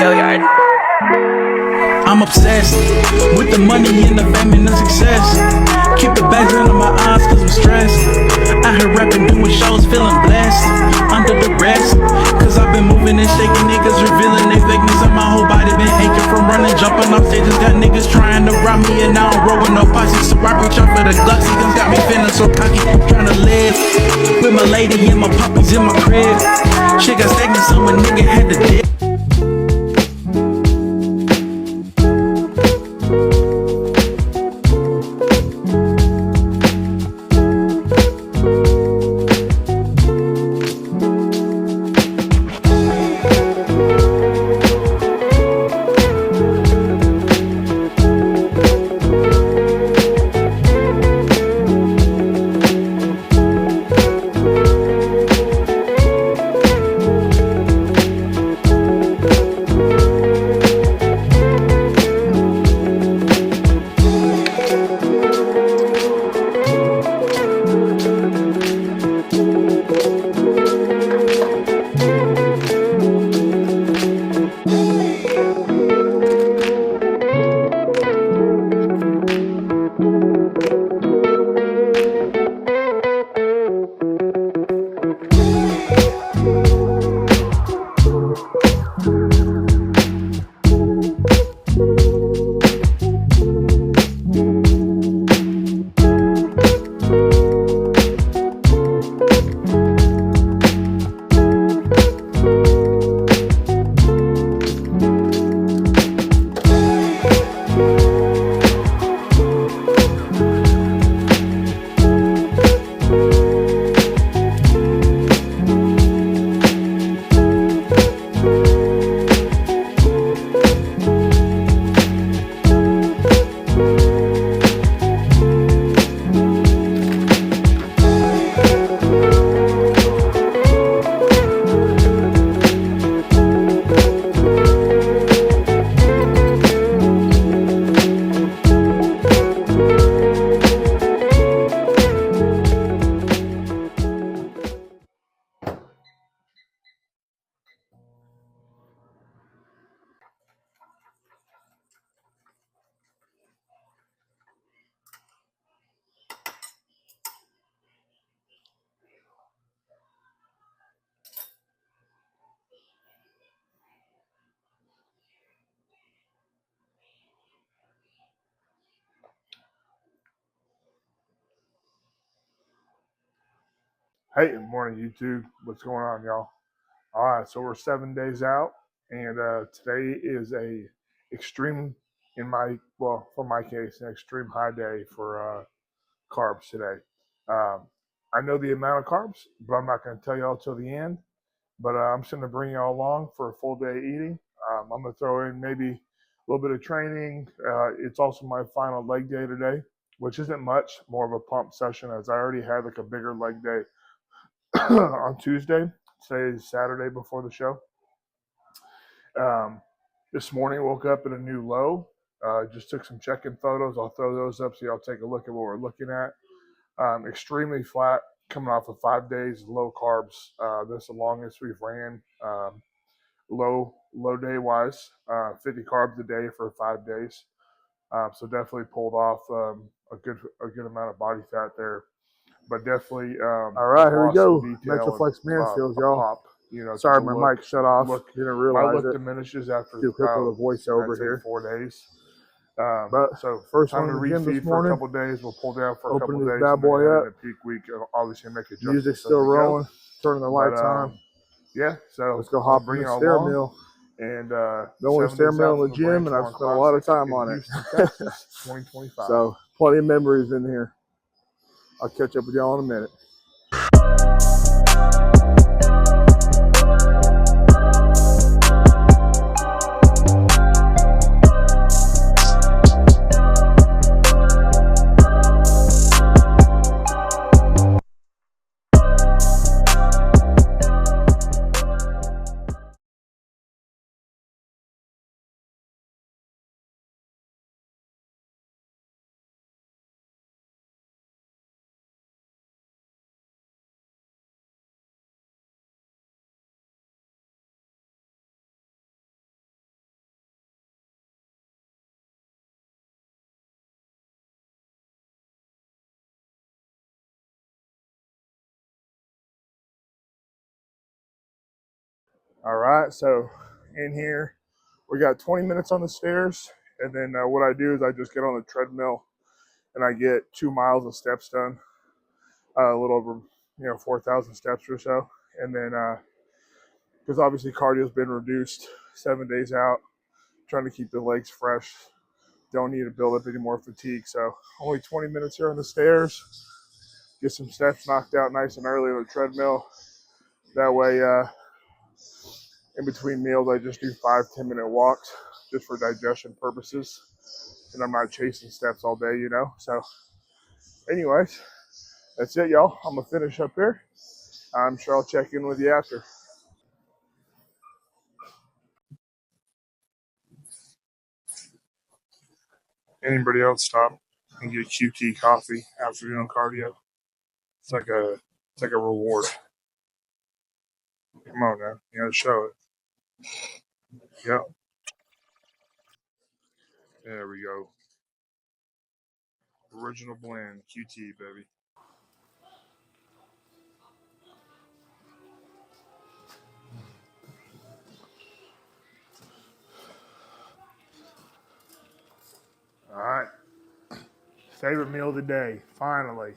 tail yard. I'm obsessed with the money and the fame and the success. Keep the bags under my eyes cause I'm stressed. I heard rapping, doing shows, feeling blessed. Under duress, cause I've been moving and shaking niggas, revealing their fakeness. And my whole body been aching from running, jumping off stages. Got niggas trying to rob me and now I'm rolling no posse. So I reach out for the Glocky, cause got me feeling so cocky. Trying to live with my lady and my puppies in my crib. Shit got stagnant, so a nigga had to dip. Hey, good morning, YouTube. What's going on, y'all? All right, so we're 7 days out, and today is a extreme, for my case, an extreme high day for carbs today. I know the amount of carbs, but I'm not going to tell y'all till the end. But I'm just going to bring y'all along for a full day eating. I'm going to throw in maybe a little bit of training. It's also my final leg day today, which isn't much, more of a pump session, as I already had like a bigger leg day on Tuesday. Today is Saturday before the show. This morning woke up at a new low. Just took some check-in photos. I'll throw those up so y'all take a look at what we're looking at. Extremely flat, coming off of 5 days low carbs. That's the longest we've ran. Low day wise, 50 carbs a day for 5 days. So definitely pulled off a good amount of body fat there. But definitely, all right, here we go. Metroflex Mansfield, y'all. Pop, Sorry, my mic shut off. Didn't realize my look it. diminishes after Do a quick little voiceover here. 4 days. But so first time one to again this refeed for morning. a couple days. We'll pull down for a couple Open days. this bad boy up. In a peak week, obviously make adjustments. Music's still rolling. Turning the lights on. Yeah, so let's go hop in the stair mill. And the only stair mill in the gym, and I've spent a lot of time on it. Texas, 2025. So plenty of memories in here. I'll catch up with y'all in a minute. All right, so in here, we got 20 minutes on the stairs. And then what I do is I just get on the treadmill and I get 2 miles of steps done, a little over 4,000 steps or so. And then because obviously cardio's been reduced 7 days out, trying to keep the legs fresh. Don't need to build up any more fatigue. So only 20 minutes here on the stairs. Get some steps knocked out nice and early on the treadmill. That way, in between meals, I just do 5-10 minute walks just for digestion purposes. And I'm not chasing steps all day, So anyways, that's it, y'all. I'm going to finish up here. I'm sure I'll check in with you after. Anybody else stop and get QT coffee after doing cardio? It's like a reward. Come on now, you gotta show it. Yep. There we go. Original blend QT, baby. All right. Favorite meal of the day. Finally.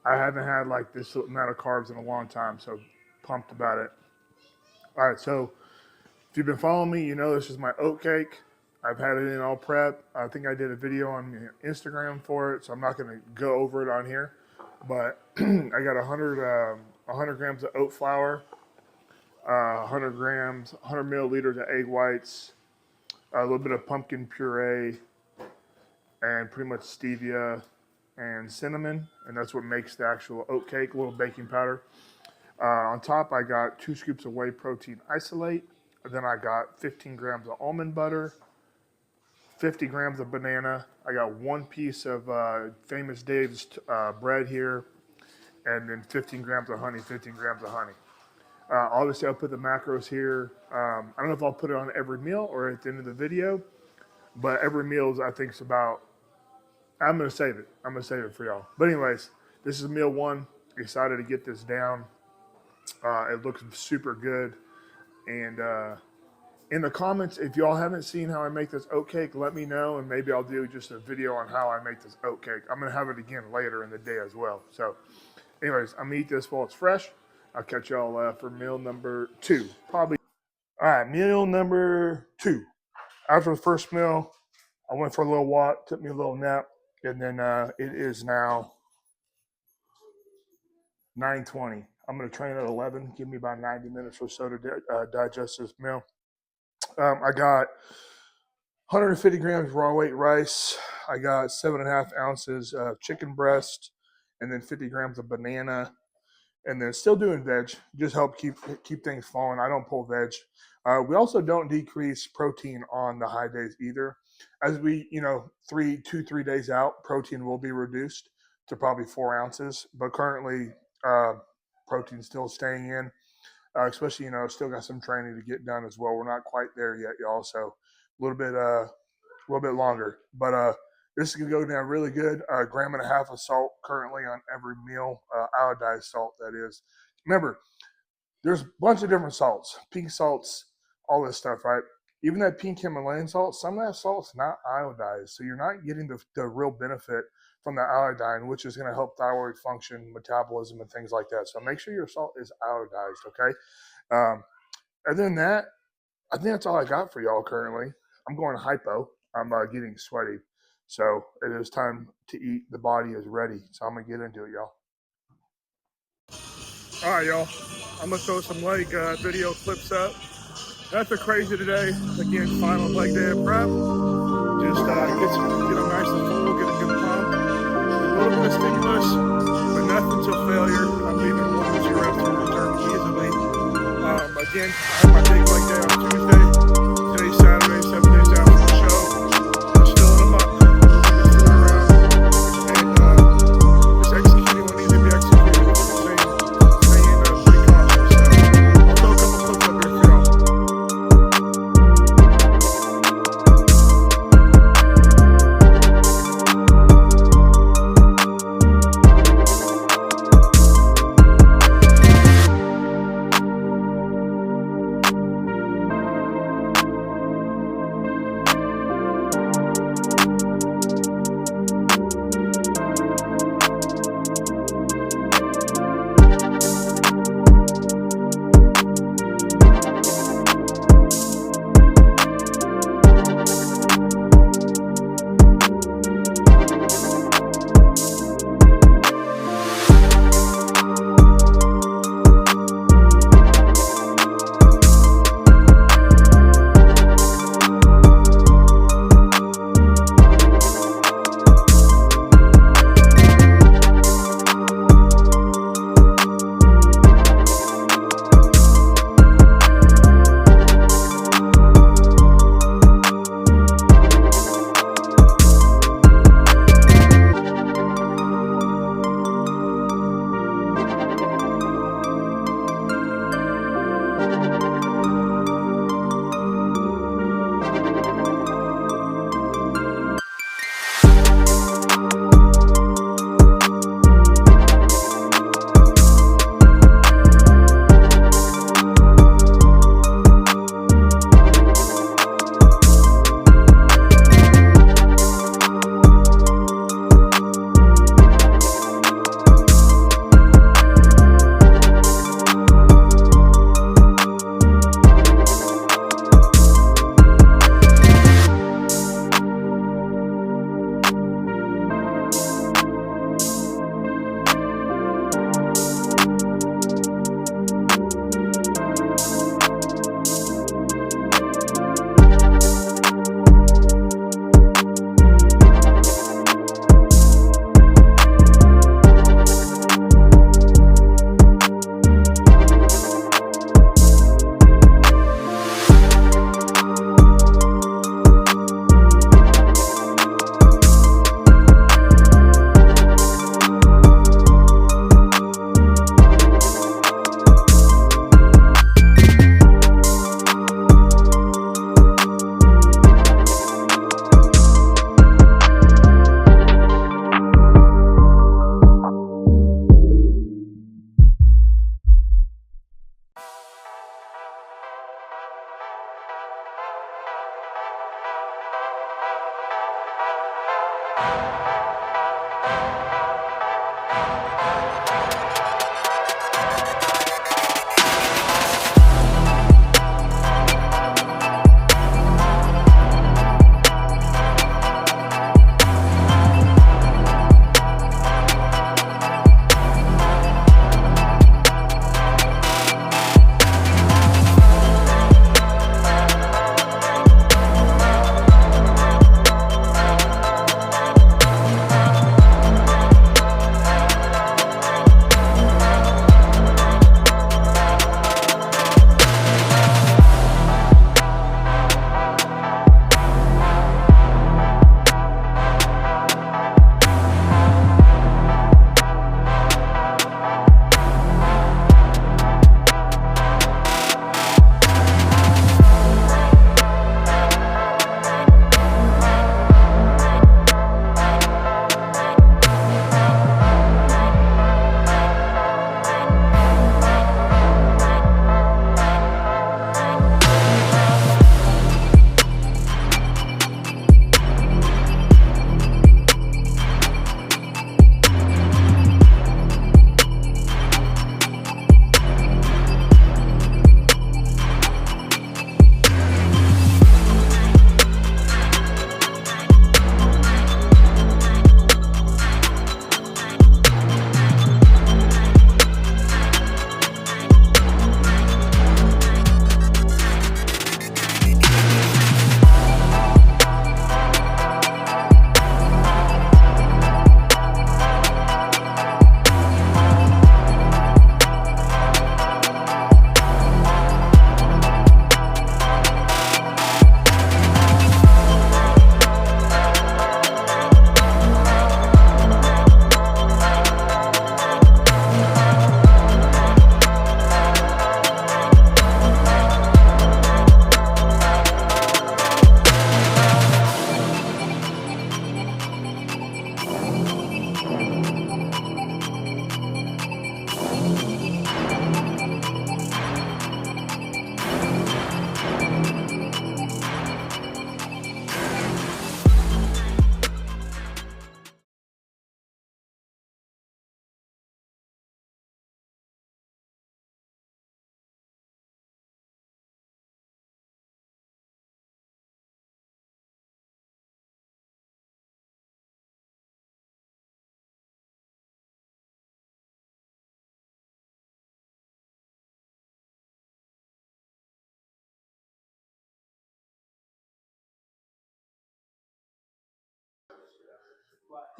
I haven't had like this amount of carbs in a long time, so pumped about it. All right, so if you've been following me, you know this is my oat cake. I've had it in all prep. I think I did a video on Instagram for it, so I'm not going to go over it on here. But I got 100 grams of oat flour, 100 milliliters of egg whites, a little bit of pumpkin puree, and pretty much stevia and cinnamon, and that's what makes the actual oat cake, a little baking powder. On top, I got 2 scoops of whey protein isolate. And then I got 15 grams of almond butter, 50 grams of banana. I got 1 piece of Famous Dave's bread here, and then 15 grams of honey, Obviously, I'll put the macros here. I don't know if I'll put it on every meal or at the end of the video, but every meal I think is about, I'm going to save it. I'm going to save it for y'all. But anyways, this is meal 1. Excited to get this down. It looks super good. And in the comments, if y'all haven't seen how I make this oat cake, let me know, and maybe I'll do just a video on how I make this oat cake. I'm going to have it again later in the day as well. So anyways, I'm going to eat this while it's fresh. I'll catch y'all for meal number 2. Probably. All right, meal number 2. After the first meal, I went for a little walk, took me a little nap, and then it is now 9:20. I'm going to train at 11. Give me about 90 minutes or so to digest this meal. I got 150 grams raw weight rice. I got 7.5 ounces of chicken breast, and then 50 grams of banana. And then still doing veg, just help keep things flowing. I don't pull veg. We also don't decrease protein on the high days either. As we, 3 days out, protein will be reduced to probably 4 ounces. But currently, protein still staying in, especially, still got some training to get done as well. We're not quite there yet, y'all. So a little bit longer. But this is going to go down really good. 1.5 grams of salt currently on every meal, iodized salt, that is. Remember, there's a bunch of different salts, pink salts, all this stuff, right? Even that pink Himalayan salt, some of that salt's not iodized. So you're not getting the real benefit from the iodine, which is going to help thyroid function, metabolism, and things like that. So make sure your salt is iodized, okay? Other than that, I think that's all I got for y'all currently. I'm going hypo. I'm getting sweaty. So it is time to eat. The body is ready. So I'm going to get into it, y'all. All right, y'all. I'm going to throw some leg video clips up. Nothing crazy today. Again, final leg day of prep. Just get them nice and full, get a good pump. A little bit of stimulus, but nothing till failure. I'm leaving 1-2 reps to return easily. Again, I have my big leg day on Tuesday. Today's Saturday, 7 days out from the show. Just filling them up. Just going around and just executing what needs to be executed. Staying pretty cautious. So I'll throw a couple clips up here for y'all.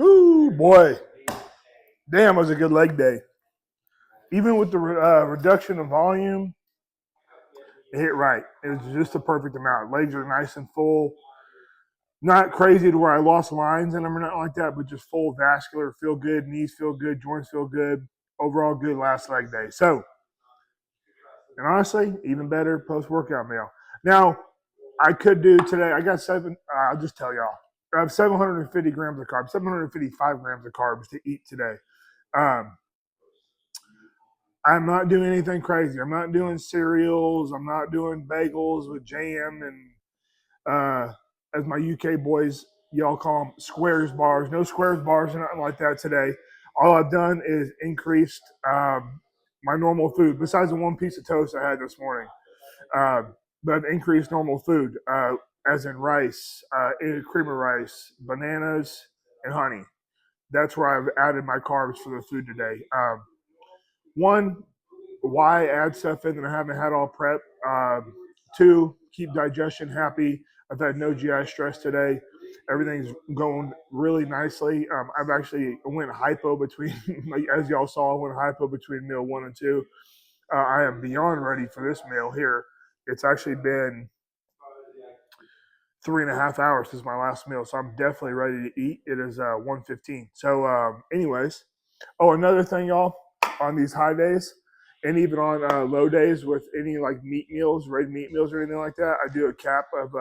Ooh, boy. Damn, it was a good leg day. Even with the reduction of volume, it hit right. It was just the perfect amount. Legs are nice and full. Not crazy to where I lost lines in them or nothing like that, but just full vascular, feel good, knees feel good, joints feel good. Overall, good last leg day. So, and honestly, even better post-workout meal. Now, I could do today, I got I'll just tell y'all. I have 750 grams of carbs, 755 grams of carbs to eat today. I'm not doing anything crazy. I'm not doing cereals. I'm not doing bagels with jam and, as my UK boys, y'all call them squares bars. No squares bars or nothing like that today. All I've done is increased my normal food, besides the one piece of toast I had this morning. But I've increased normal food, as in rice, cream of rice, bananas, and honey. That's where I've added my carbs for the food today. One, why add stuff in that I haven't had all prep? Two, keep digestion happy. I've had no GI stress today. Everything's going really nicely. I've actually went hypo between, as y'all saw, I went hypo between meal 1 and 2. I am beyond ready for this meal here. It's actually been 3.5 hours since my last meal, so I'm definitely ready to eat. It is 1:15. So, anyways, another thing, y'all, on these high days and even on low days with any like meat meals, red meat meals or anything like that, I do a cap of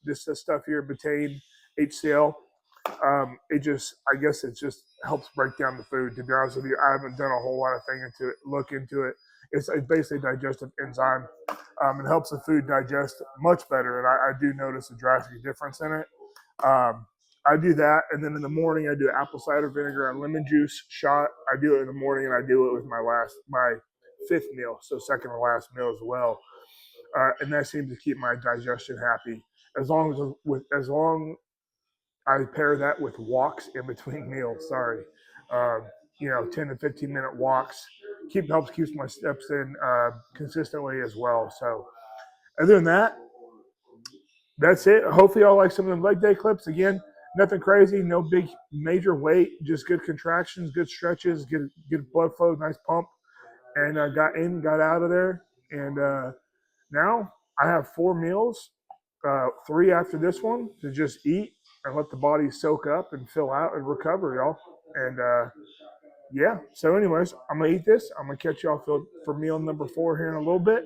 this stuff here, betaine, HCl. I guess it just helps break down the food. To be honest with you, I haven't done a whole lot of look into it. It's basically a digestive enzyme. It helps the food digest much better, and I do notice a drastic difference in it. I do that, and then in the morning I do apple cider vinegar and lemon juice shot. I do it in the morning, and I do it with my fifth meal, so second to last meal as well. And that seems to keep my digestion happy. As long I pair that with walks in between meals. Sorry, uh, 10 to 15-minute walks helps keeps my steps in consistently as well. So other than that, that's it. Hopefully, y'all like some of the leg day clips. Again, nothing crazy, no big major weight, just good contractions, good stretches, good blood flow, nice pump, and got out of there, and now I have 4 meals, 3 after this one to just eat and let the body soak up and fill out and recover, y'all. And yeah, so anyways, I'm gonna eat this. I'm gonna catch y'all for meal number 4 here in a little bit.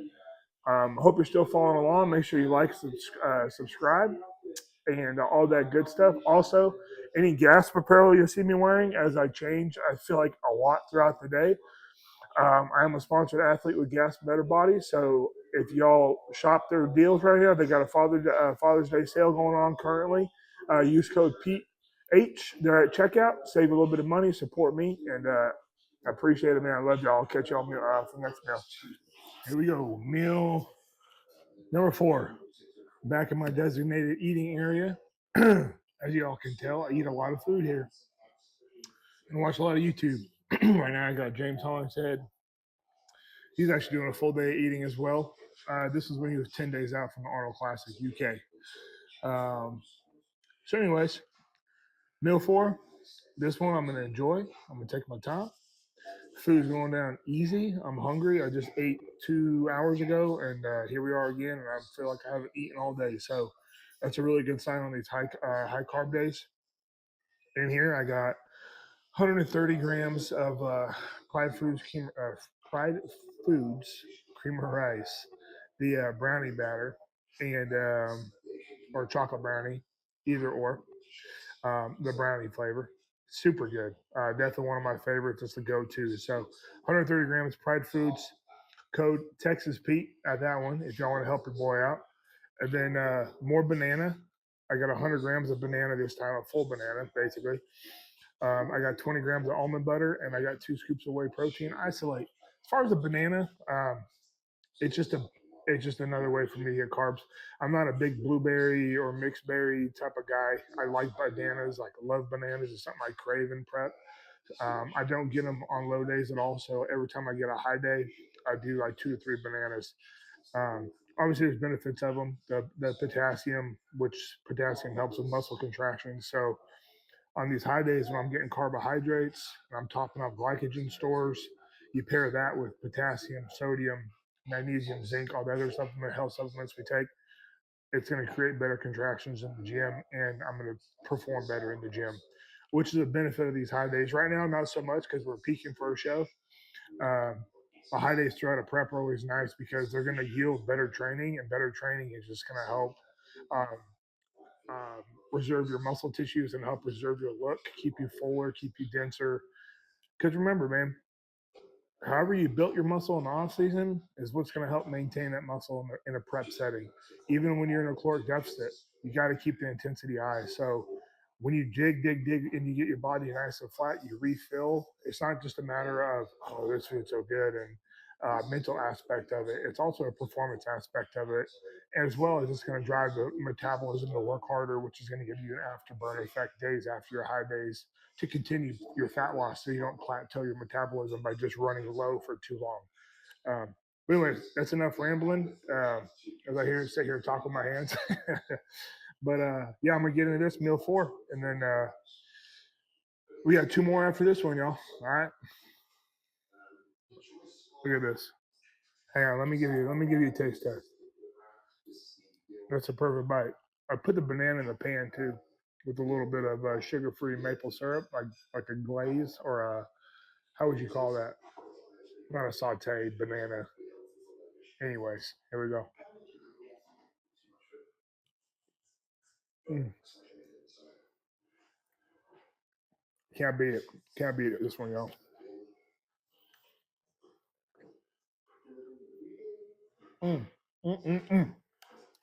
Hope you're still following along. Make sure you like, subscribe, and all that good stuff. Also, any gasp apparel you see me wearing as I change, I feel like a lot throughout the day. I am a sponsored athlete with Gasp Better Body, so if y'all shop their deals right here, they got a Father's Day sale going on currently. Use code PH. They're at checkout. Save a little bit of money. Support me, and I appreciate it, man. I love y'all. I'll catch y'all for the next meal. Here we go. Meal number 4. Back in my designated eating area. As y'all can tell, I eat a lot of food here and watch a lot of YouTube. Right now, I got James Hollingshead. He's actually doing a full day of eating as well. This is when he was 10 days out from the Arnold Classic UK. So anyways, meal 4. This one I'm going to enjoy. I'm going to take my time. Food's going down easy. I'm hungry. I just ate 2 hours ago, and here we are again, and I feel like I haven't eaten all day. So that's a really good sign on these high carb days. In here, I got 130 grams of Pride Foods cream of rice, the brownie batter, and or chocolate brownie, either or. The brownie flavor, super good. Definitely one of my favorites. It's the go-to. So 130 grams Pride Foods, code Texas Pete at that one if y'all want to help your boy out. And then more banana. I got 100 grams of banana this time, a full banana basically. I got 20 grams of almond butter, and I got 2 scoops of whey protein. Isolate. As far as the banana, it's just another way for me to get carbs. I'm not a big blueberry or mixed berry type of guy. I like bananas, like love bananas. It's something I crave in prep. I don't get them on low days at all. So every time I get a high day, I do like 2 to 3 bananas. Obviously, there's benefits of them. The potassium, which potassium helps with muscle contraction. So on these high days when I'm getting carbohydrates and I'm topping off glycogen stores, you pair that with potassium, sodium, magnesium, zinc, all the other health supplements we take, it's going to create better contractions in the gym, and I'm going to perform better in the gym, which is a benefit of these high days. Right now, not so much because we're peaking for a show. The high days throughout a prep are always nice because they're going to yield better training, and better training is just going to help reserve your muscle tissues and help preserve your look, keep you fuller, keep you denser. Because remember, man, however you built your muscle in the off season is what's going to help maintain that muscle in a prep setting. Even when you're in a caloric deficit, you got to keep the intensity high. So when you dig, and you get your body nice and flat, you refill. It's not just a matter of, oh, this food's so good, and mental aspect of it. It's also a performance aspect of it, as well as it's going to drive the metabolism to work harder, which is going to give you an afterburn effect days after your high days to continue your fat loss so you don't plateau your metabolism by just running low for too long. But anyways, that's enough rambling. As I sit here and talk with my hands. But yeah, I'm going to get into this meal 4, and then we got 2 more after this one, y'all. All right. Look at this. Hang on, let me give you a taste test. That's a perfect bite. I put the banana in the pan too, with a little bit of sugar-free maple syrup, like a glaze or a, how would you call that? Not a sauteed banana. Anyways, here we go. Can't beat it. Can't beat it. This one, y'all. All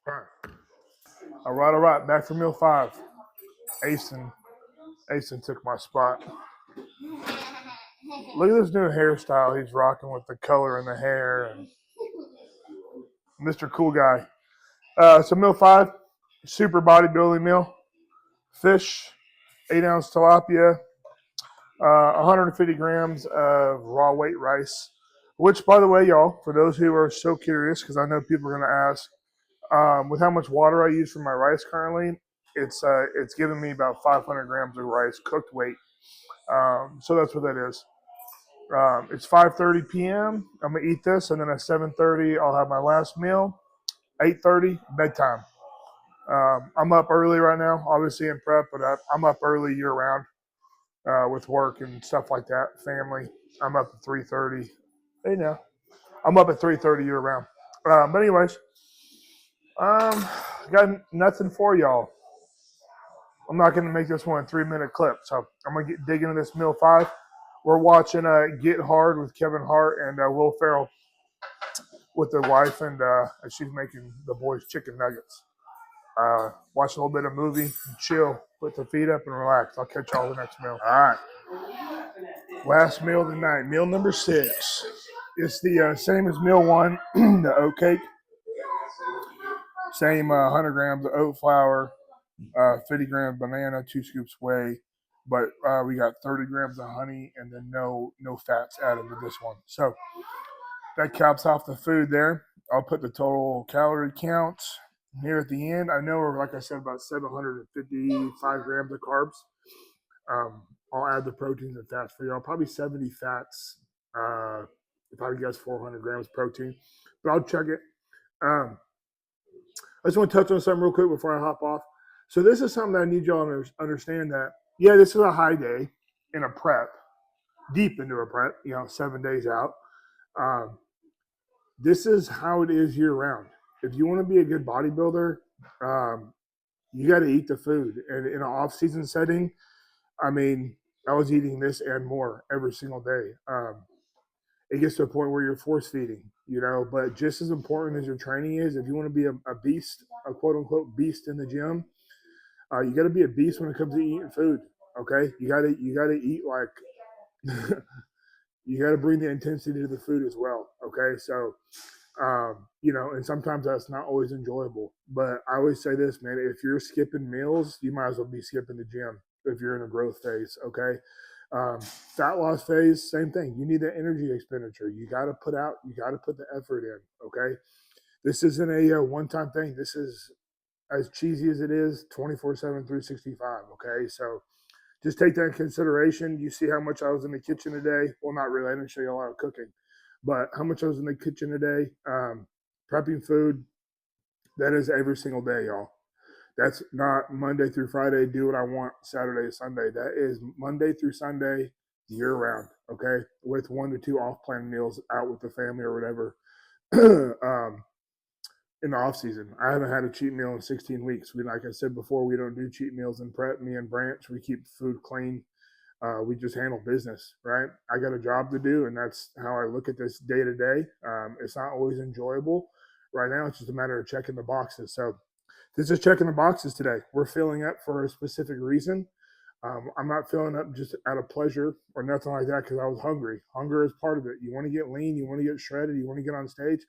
right. All right. Back for meal 5. Asen took my spot. Look at this new hairstyle he's rocking with the color in the hair. And Mr. Cool Guy. So meal 5, super bodybuilding meal. Fish, 8-ounce tilapia, 150 grams of raw weight rice. Which, by the way, y'all, for those who are so curious, because I know people are going to ask, with how much water I use for my rice currently, it's giving me about 500 grams of rice, cooked weight. So that's what that is. It's 5:30 p.m. I'm going to eat this, and then at 7:30, I'll have my last meal. 8:30, bedtime. I'm up early right now, obviously in prep, but I'm up early year-round with work and stuff like that, family. I'm up at 3:30. Hey, now. I'm up at 3:30 year-round. But anyways, got nothing for y'all. I'm not going to make this one a 3-minute clip, so I'm going to dig into this meal 5. We're watching Get Hard with Kevin Hart and Will Ferrell with their wife, and she's making the boys chicken nuggets. Watch a little bit of movie, and chill, put the feet up, and relax. I'll catch y'all the next meal. All right. Last meal of the night, meal number 6. It's the same as meal 1, the oat cake. Same 100 grams of oat flour, 50 grams banana, 2 scoops whey, but we got 30 grams of honey and then no fats added to this one. So that caps off the food there. I'll put the total calorie count here at the end. I know we're, like I said, about 755 grams of carbs. I'll add the proteins and fats for y'all. Probably 70 fats. If I guess 400 grams protein, but I'll check it. I just want to touch on something real quick before I hop off. So this is something that I need y'all to understand that, yeah, this is a high day in a prep, deep into a prep, 7 days out. This is how it is year round. If you want to be a good bodybuilder, you got to eat the food. And in an off-season setting, I mean, I was eating this and more every single day. It gets to a point where you're force feeding, but just as important as your training is, if you want to be a beast, a quote unquote beast in the gym, you got to be a beast when it comes to eating food. Okay. You got to eat like, you got to bring the intensity to the food as well. Okay. So, and sometimes that's not always enjoyable, but I always say this, man, if you're skipping meals, you might as well be skipping the gym if you're in a growth phase. Okay. Fat loss phase, same thing. You need that energy expenditure. You got to put the effort in. Okay. This isn't a one-time thing. This is, as cheesy as it is, 24/7, 365. Okay. So just take that in consideration. You see how much I was in the kitchen today. Well, not really. I didn't show you a lot of cooking, but how much I was in the kitchen today, prepping food. That is every single day, y'all. That's not Monday through Friday, do what I want, Saturday to Sunday. That is Monday through Sunday, year round, okay? With 1 to 2 off-plan meals out with the family or whatever in the off-season. I haven't had a cheat meal in 16 weeks. Like I said before, we don't do cheat meals in prep. Me and Branch, we keep food clean. We just handle business, right? I got a job to do, and that's how I look at this day to day. It's not always enjoyable. Right now, it's just a matter of checking the boxes. So this is checking the boxes today. We're filling up for a specific reason. I'm not filling up just out of pleasure or nothing like that because I was hungry. Hunger is part of it. You want to get lean. You want to get shredded. You want to get on stage.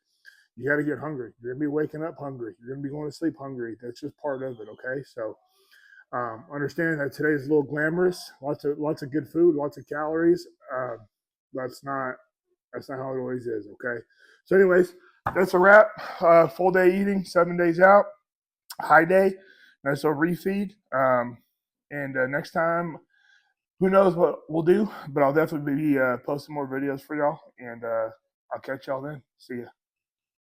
You got to get hungry. You're going to be waking up hungry. You're going to be going to sleep hungry. That's just part of it, okay? So understand that today is a little glamorous. Lots of good food, lots of calories. That's not how it always is, okay? So anyways, that's a wrap. Full day eating, 7 days out. High day, nice little refeed. And next time, who knows what we'll do, but I'll definitely be posting more videos for y'all, and I'll catch y'all then. See ya.